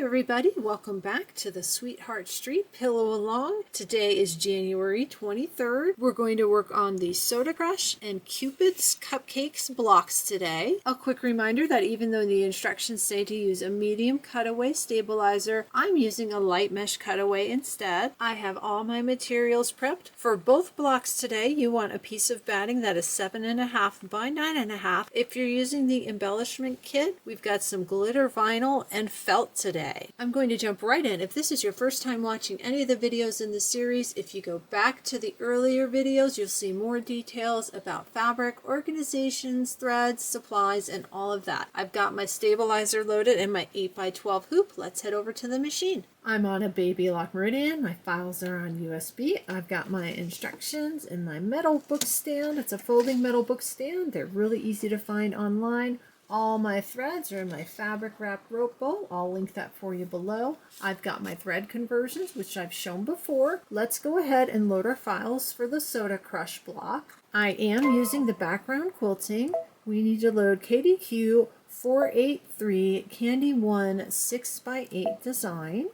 everybody, welcome back to the Sweetheart Street Pillow Along. Today is January 23rd. We're going to work on the Soda Crush and Cupid's Cupcakes blocks today. A quick reminder that even though the instructions say to use a medium cutaway stabilizer, I'm using a light mesh cutaway instead. I have all my materials prepped. For both blocks today, you want a piece of batting that is 7.5 by 9.5. If you're using the embellishment kit, we've got some glitter vinyl and felt today. I'm going to jump right in. If this is your first time watching any of the videos in the series, if you go back to the earlier videos, you'll see more details about fabric, organizations, threads, supplies, and all of that. I've got my stabilizer loaded and my 8x12 hoop. Let's head over to the machine. I'm on a Baby Lock Meridian. My files are on USB. I've got my instructions in my metal book stand. It's a folding metal book stand. They're really easy to find online. All my threads are in my fabric wrap rope bowl. I'll link that for you below. I've got my thread conversions, which I've shown before. Let's go ahead and load our files for the Soda Crush block. I am using the background quilting. We need to load KDQ 483 Candy 1 6x8 design.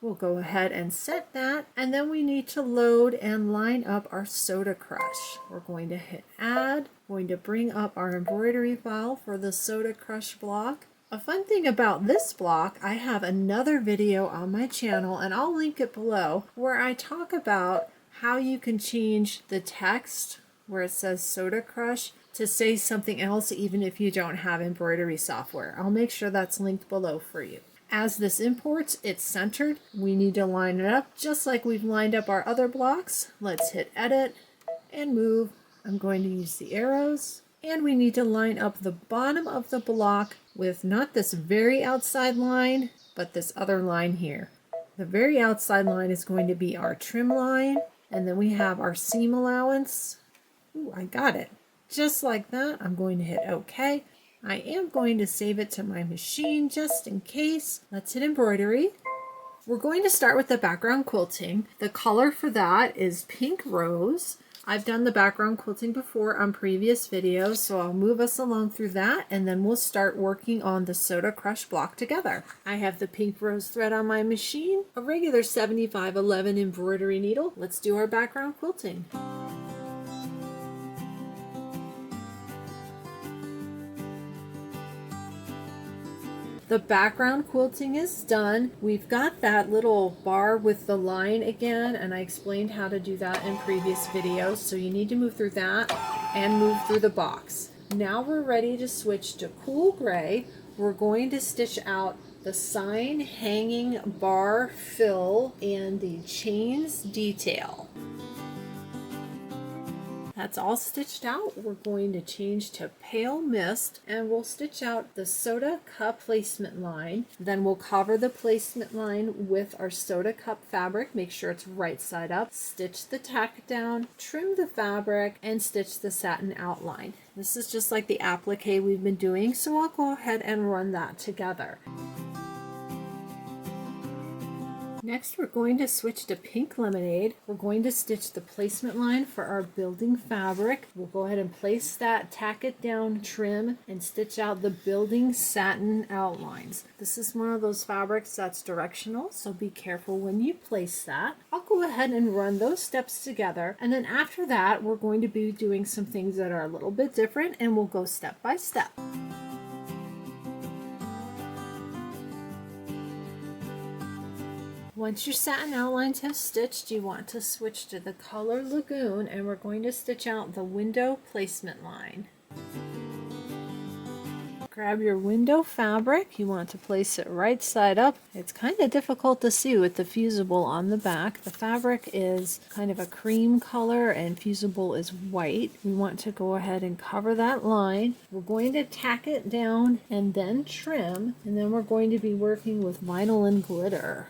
We'll go ahead and set that, and then we need to load and line up our Soda Crush. We're going to hit add, going to bring up our embroidery file for the Soda Crush block. A fun thing about this block, I have another video on my channel, and I'll link it below, where I talk about how you can change the text where it says Soda Crush to say something else even if you don't have embroidery software. I'll make sure that's linked below for you. As this imports, it's centered. We need to line it up just like we've lined up our other blocks. Let's hit edit and move. I'm going to use the arrows, and we need to line up the bottom of the block with not this very outside line, but this other line here. The very outside line is going to be our trim line, and then we have our seam allowance. Ooh, I got it. Just like that. I'm going to hit OK. I am going to save it to my machine just in case. Let's hit embroidery. We're going to start with the background quilting. The color for that is pink rose. I've done the background quilting before on previous videos, so I'll move us along through that, and then we'll start working on the Soda Crush block together. I have the pink rose thread on my machine, a regular 7511 embroidery needle. Let's do our background quilting. The background quilting is done. We've got that little bar with the line again, and I explained how to do that in previous videos, so you need to move through that and move through the box. Now we're ready to switch to cool gray. We're going to stitch out the sign, hanging, bar, fill, and the chains detail. That's all stitched out. We're going to change to Pale Mist, and we'll stitch out the soda cup placement line. Then we'll cover the placement line with our soda cup fabric. Make sure it's right side up. Stitch the tack down, trim the fabric, and stitch the satin outline. This is just like the applique we've been doing, so I'll go ahead and run that together. Next, we're going to switch to Pink Lemonade. We're going to stitch the placement line for our building fabric. We'll go ahead and place that, tack it down, trim, and stitch out the building satin outlines. This is one of those fabrics that's directional, so be careful when you place that. I'll go ahead and run those steps together, and then after that, we're going to be doing some things that are a little bit different, and we'll go step by step. Once your satin outlines have stitched, you want to switch to the color Lagoon, and we're going to stitch out the window placement line. Grab your window fabric. You want to place it right side up. It's kind of difficult to see with the fusible on the back. The fabric is kind of a cream color and fusible is white. We want to go ahead and cover that line. We're going to tack it down and then trim, and then we're going to be working with vinyl and glitter.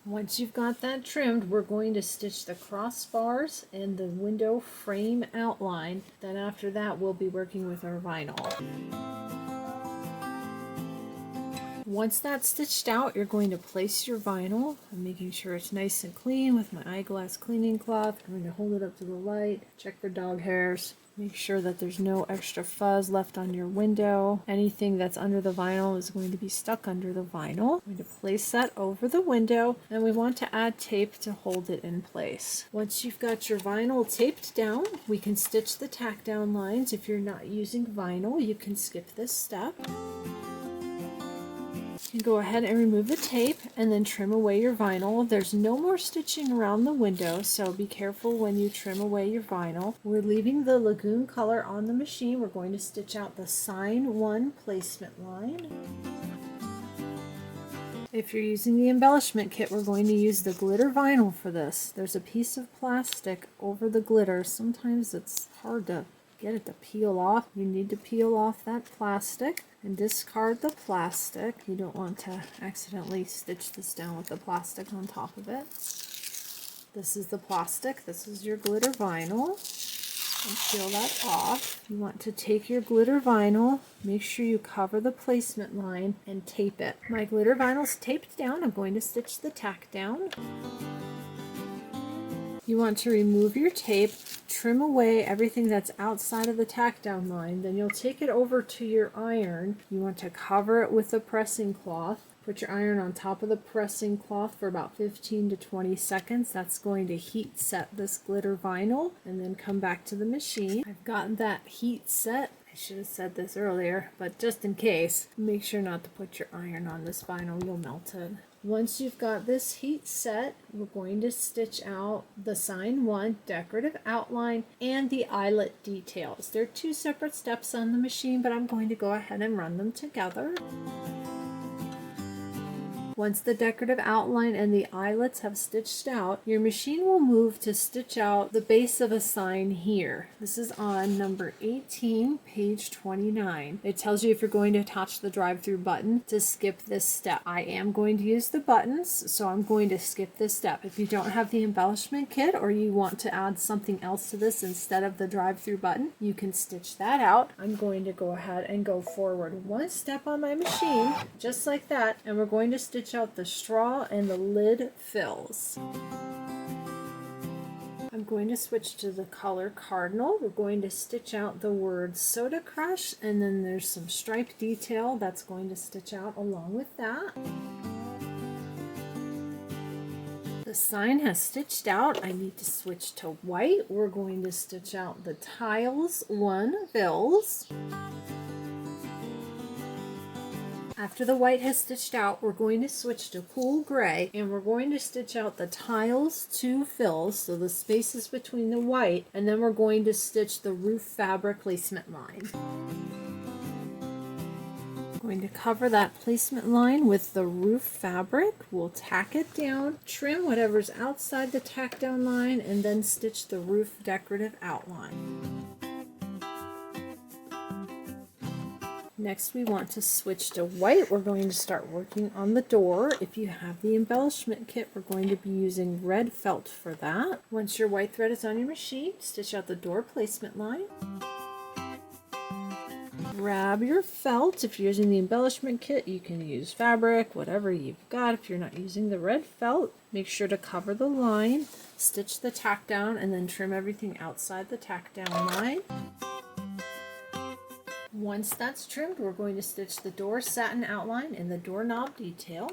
Once you've got that trimmed, we're going to stitch the crossbars and the window frame outline. Then after that, we'll be working with our vinyl. Once that's stitched out, you're going to place your vinyl. I'm making sure it's nice and clean with my eyeglass cleaning cloth. I'm going to hold it up to the light, check for dog hairs. Make sure that there's no extra fuzz left on your window. Anything that's under the vinyl is going to be stuck under the vinyl. I'm going to place that over the window, and we want to add tape to hold it in place. Once you've got your vinyl taped down, we can stitch the tack down lines. If you're not using vinyl, you can skip this step. You go ahead and remove the tape and then trim away your vinyl. There's no more stitching around the window, so be careful when you trim away your vinyl. We're leaving the lagoon color on the machine. We're going to stitch out the sign 1 placement line. If you're using the embellishment kit, we're going to use the glitter vinyl for this. There's a piece of plastic over the glitter. Sometimes it's hard to get it to peel off. You need to peel off that plastic and discard the plastic. You don't want to accidentally stitch this down with the plastic on top of it. This is the plastic. This is your glitter vinyl. And peel that off. You want to take your glitter vinyl, make sure you cover the placement line and tape it. My glitter vinyl's taped down. I'm going to stitch the tack down. You want to remove your tape, trim away everything that's outside of the tack down line, then you'll take it over to your iron. You want to cover it with a pressing cloth. Put your iron on top of the pressing cloth for about 15 to 20 seconds. That's going to heat set this glitter vinyl, and then come back to the machine. I've gotten that heat set. I should have said this earlier, but just in case, make sure not to put your iron on this vinyl, you'll melt it. Once you've got this heat set, we're going to stitch out the sign 1 decorative outline and the eyelet details. They're 2 separate steps on the machine, but I'm going to go ahead and run them together. Once the decorative outline and the eyelets have stitched out, your machine will move to stitch out the base of a sign here. This is on number 18, page 29. It tells you if you're going to attach the drive-through button to skip this step. I am going to use the buttons, so I'm going to skip this step. If you don't have the embellishment kit or you want to add something else to this instead of the drive-through button, you can stitch that out. I'm going to go ahead and go forward 1 step on my machine, just like that, and we're going to stitch out the straw and the lid fills. I'm going to switch to the color cardinal. We're going to stitch out the word Soda Crush, and then there's some stripe detail that's going to stitch out along with that. The sign has stitched out. I need to switch to white. We're going to stitch out the tiles 1 fills. After the white has stitched out, we're going to switch to cool gray, and we're going to stitch out the tiles 2 fills, so the spaces between the white, and then we're going to stitch the roof fabric placement line. I'm going to cover that placement line with the roof fabric. We'll tack it down, trim whatever's outside the tack down line, and then stitch the roof decorative outline. Next, we want to switch to white. We're going to start working on the door. If you have the embellishment kit, we're going to be using red felt for that. Once your white thread is on your machine, stitch out the door placement line. Grab your felt. If you're using the embellishment kit, you can use fabric, whatever you've got. If you're not using the red felt, make sure to cover the line, stitch the tack down, and then trim everything outside the tack down line. Once that's trimmed, we're going to stitch the door satin outline and the doorknob detail.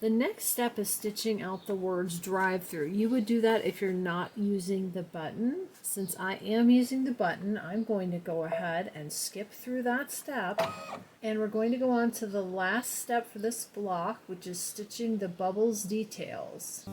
The next step is stitching out the words drive-through. You would do that if you're not using the button. Since I am using the button, I'm going to go ahead and skip through that step. And we're going to go on to the last step for this block, which is stitching the bubbles details.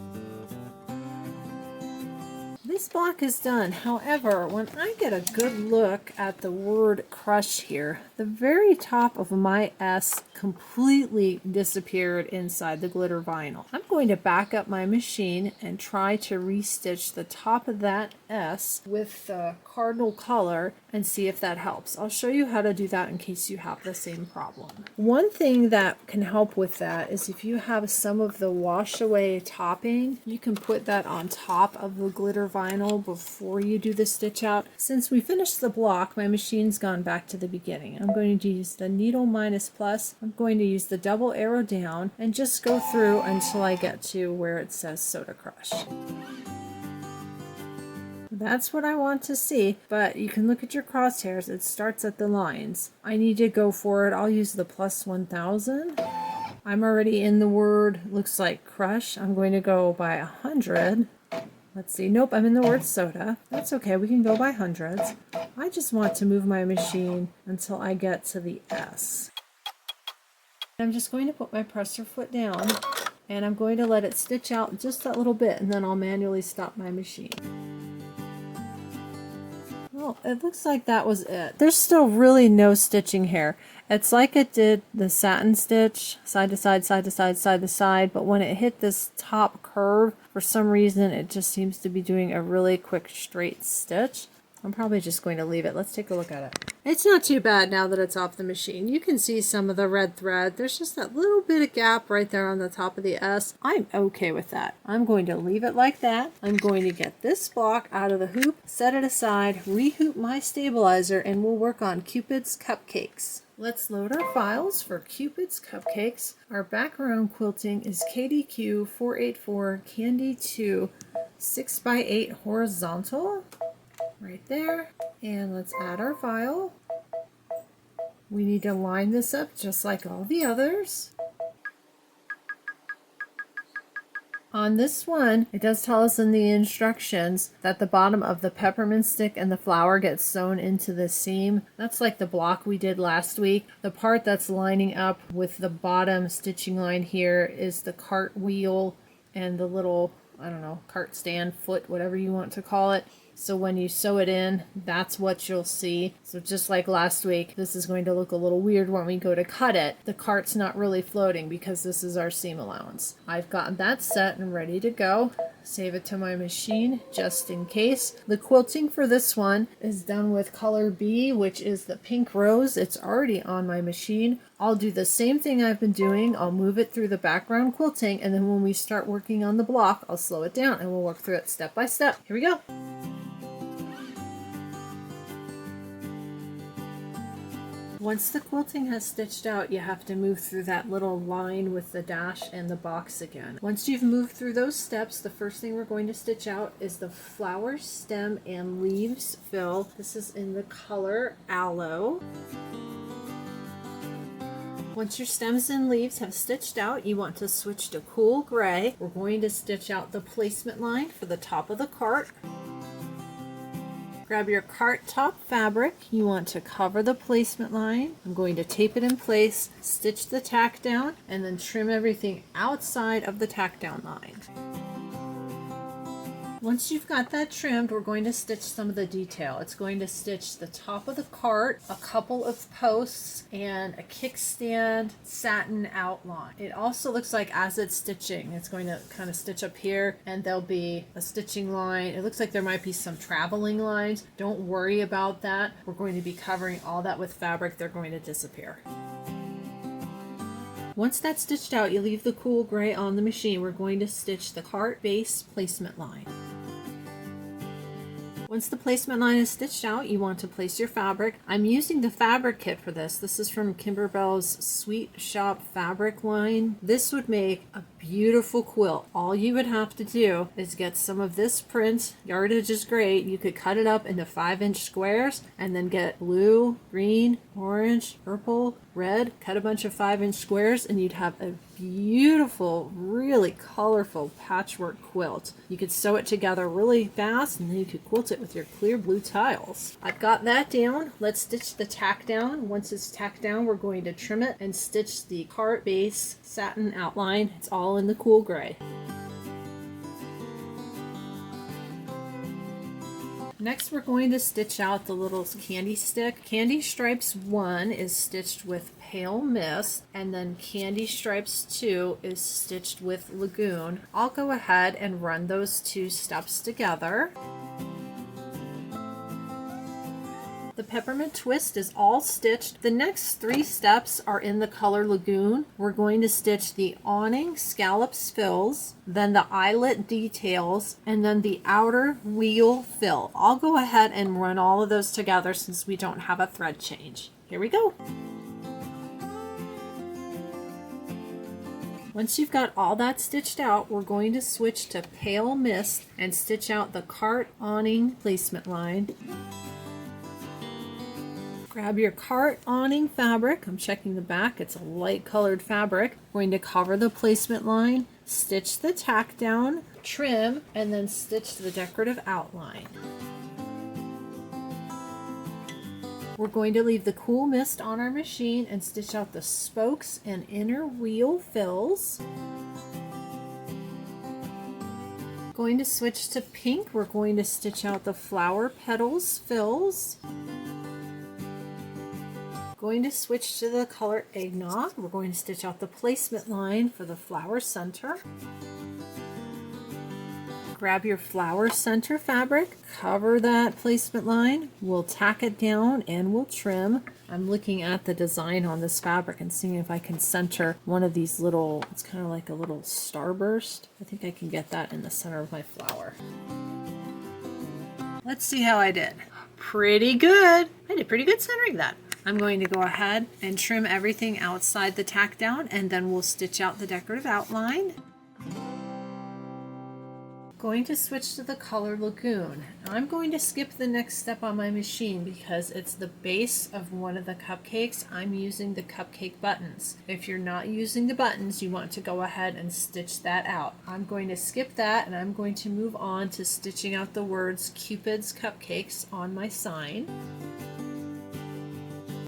This block is done. However, when I get a good look at the word crush here, the very top of my S completely disappeared inside the glitter vinyl. I'm going to back up my machine and try to restitch the top of that S with the cardinal color and see if that helps. I'll show you how to do that in case you have the same problem. One thing that can help with that is if you have some of the wash away topping, you can put that on top of the glitter vinyl before you do the stitch out. Since we finished the block, my machine's gone back to the beginning. I'm going to use the needle minus plus. I'm going to use the double arrow down and just go through until I get to where it says Soda Crush. That's what I want to see, but you can look at your crosshairs. It starts at the lines. I need to go for it. I'll use the plus 1000. I'm already in the word, looks like crush. I'm going to go by 100. Let's see. Nope, I'm in the word soda. That's okay. We can go by hundreds. I just want to move my machine until I get to the S. I'm just going to put my presser foot down and I'm going to let it stitch out just that little bit, and then I'll manually stop my machine. Well, it looks like that was it. There's still really no stitching here. It's like it did the satin stitch, side to side, side to side, side to side, but when it hit this top curve, for some reason it just seems to be doing a really quick straight stitch. I'm probably just going to leave it. Let's take a look at it. It's not too bad now that it's off the machine. You can see some of the red thread. There's just that little bit of gap right there on the top of the S. I'm okay with that. I'm going to leave it like that. I'm going to get this block out of the hoop, set it aside, rehoop my stabilizer, and we'll work on Cupid's Cupcakes. Let's load our files for Cupid's Cupcakes. Our background quilting is KDQ 484 Candy 2 6x8 horizontal. Right there, and let's add our file. We need to line this up just like all the others. On this one, it does tell us in the instructions that the bottom of the peppermint stick and the flower gets sewn into the seam. That's like the block we did last week. The part that's lining up with the bottom stitching line here is the cart wheel and the little, I don't know, cart stand, foot, whatever you want to call it. So when you sew it in, that's what you'll see. So just like last week, this is going to look a little weird when we go to cut it. The cart's not really floating because this is our seam allowance. I've gotten that set and ready to go. Save it to my machine just in case. The quilting for this one is done with color B, which is the pink rose. It's already on my machine. I'll do the same thing I've been doing. I'll move it through the background quilting, and then when we start working on the block, I'll slow it down and we'll work through it step by step. Here we go. Once the quilting has stitched out, you have to move through that little line with the dash and the box again. Once you've moved through those steps, the first thing we're going to stitch out is the flower, stem, and leaves fill. This is in the color Aloe. Once your stems and leaves have stitched out, you want to switch to cool gray. We're going to stitch out the placement line for the top of the cart. Grab your cart top fabric. You want to cover the placement line. I'm going to tape it in place, stitch the tack down, and then trim everything outside of the tack down line. Once you've got that trimmed, we're going to stitch some of the detail. It's going to stitch the top of the cart, a couple of posts, and a kickstand satin outline. It also looks like as it's stitching, it's going to kind of stitch up here, and there'll be a stitching line. It looks like there might be some traveling lines. Don't worry about that. We're going to be covering all that with fabric. They're going to disappear. Once that's stitched out, you leave the cool gray on the machine. We're going to stitch the cart base placement line. Once the placement line is stitched out, you want to place your fabric. I'm using the fabric kit for this. This is from Kimberbell's Sweet Shop fabric line. This would make a beautiful quilt. All you would have to do is get some of this print. Yardage is great. You could cut it up into 5-inch squares and then get blue, green, orange, purple, red, cut a bunch of 5-inch squares, and you'd have a beautiful, really colorful patchwork quilt. You could sew it together really fast, and then you could quilt it with your clear blue tiles. I've got that down. Let's stitch the tack down. Once it's tacked down, we're going to trim it and stitch the cart base satin outline. It's all in the cool gray. Next, we're going to stitch out the little candy stick. Candy Stripes 1 is stitched with Pale Mist, and then Candy Stripes 2 is stitched with Lagoon. I'll go ahead and run those two steps together. The Peppermint Twist is all stitched. The next 3 steps are in the color Lagoon. We're going to stitch the awning scallops fills, then the eyelet details, and then the outer wheel fill. I'll go ahead and run all of those together since we don't have a thread change. Here we go. Once you've got all that stitched out, we're going to switch to Pale Mist and stitch out the cart awning placement line. Grab your cart awning fabric. I'm checking the back. It's a light colored fabric. We're going to cover the placement line, stitch the tack down, trim, and then stitch the decorative outline. We're going to leave the cool mist on our machine and stitch out the spokes and inner wheel fills. Going to switch to pink. We're going to stitch out the flower petals fills. Going to switch to the color Eggnog. We're going to stitch out the placement line for the flower center. Grab your flower center fabric, cover that placement line, we'll tack it down and we'll trim. I'm looking at the design on this fabric and seeing if I can center one of these little, it's kind of like a little starburst. I think I can get that in the center of my flower. Let's see how I did. Pretty good. I did pretty good centering that. I'm going to go ahead and trim everything outside the tack down, and then we'll stitch out the decorative outline. Going to switch to the color Lagoon. I'm going to skip the next step on my machine because it's the base of one of the cupcakes. I'm using the cupcake buttons. If you're not using the buttons, you want to go ahead and stitch that out. I'm going to skip that and I'm going to move on to stitching out the words Cupid's Cupcakes on my sign.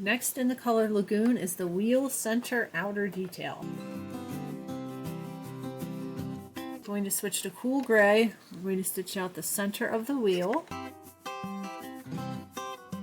Next in the color Lagoon is the wheel center outer detail. Going to switch to cool gray. We're going to stitch out the center of the wheel.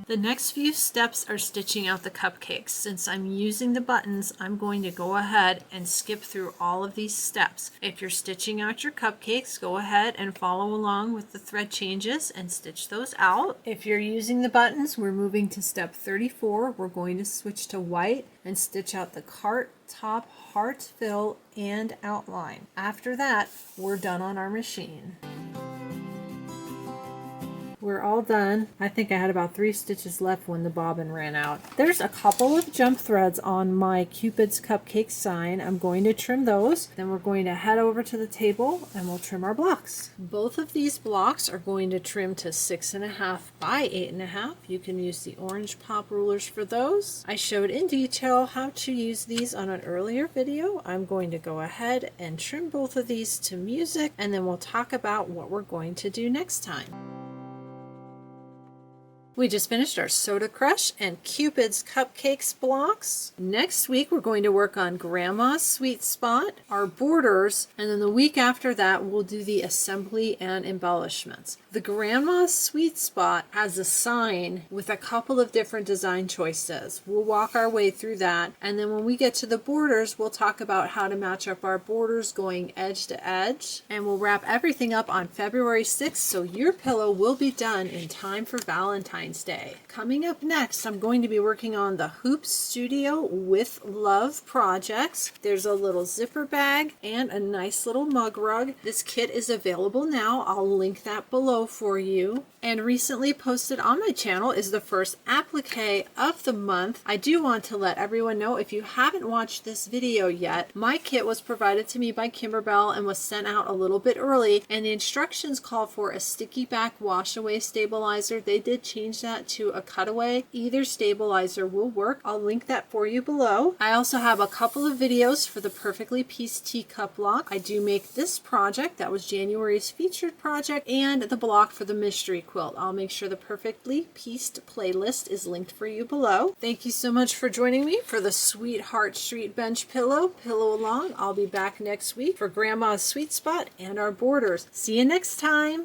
The next few steps are stitching out the cupcakes. Since I'm using the buttons, I'm going to go ahead and skip through all of these steps. If you're stitching out your cupcakes, go ahead and follow along with the thread changes and stitch those out. If you're using the buttons, we're moving to step 34. We're going to switch to white and stitch out the cart top heart fill and outline. After that, we're done on our machine. We're all done. I think I had about 3 stitches left when the bobbin ran out. There's a couple of jump threads on my Cupid's Cupcake sign. I'm going to trim those. Then we're going to head over to the table and we'll trim our blocks. Both of these blocks are going to trim to 6.5 by 8.5. You can use the orange pop rulers for those. I showed in detail how to use these on an earlier video. I'm going to go ahead and trim both of these to music, and then we'll talk about what we're going to do next time. We just finished our Soda Crush and Cupid's Cupcakes blocks. Next week, we're going to work on Grandma's Sweet Spot, our borders, and then the week after that, we'll do the assembly and embellishments. The Grandma's Sweet Spot has a sign with a couple of different design choices. We'll walk our way through that, and then when we get to the borders, we'll talk about how to match up our borders going edge to edge, and we'll wrap everything up on February 6th, so your pillow will be done in time for Valentine's Day. Coming up next, I'm going to be working on the Hoop Studio with Love projects. There's a little zipper bag and a nice little mug rug. This kit is available now. I'll link that below for you. And recently posted on my channel is the first applique of the month. I do want to let everyone know, if you haven't watched this video yet, my kit was provided to me by Kimberbell and was sent out a little bit early, and the instructions call for a sticky back wash away stabilizer. They did change that to a cutaway. Either stabilizer will work. I'll link that for you below. I also have a couple of videos for the Perfectly Pieced Teacup block. I do make this project, that was January's featured project, and the block for the mystery quilt. I'll make sure the Perfectly Pieced playlist is linked for you below. Thank you so much for joining me for the Sweetheart Street Bench Pillow Along. I'll be back next week for Grandma's Sweet Spot and our borders. See you next time.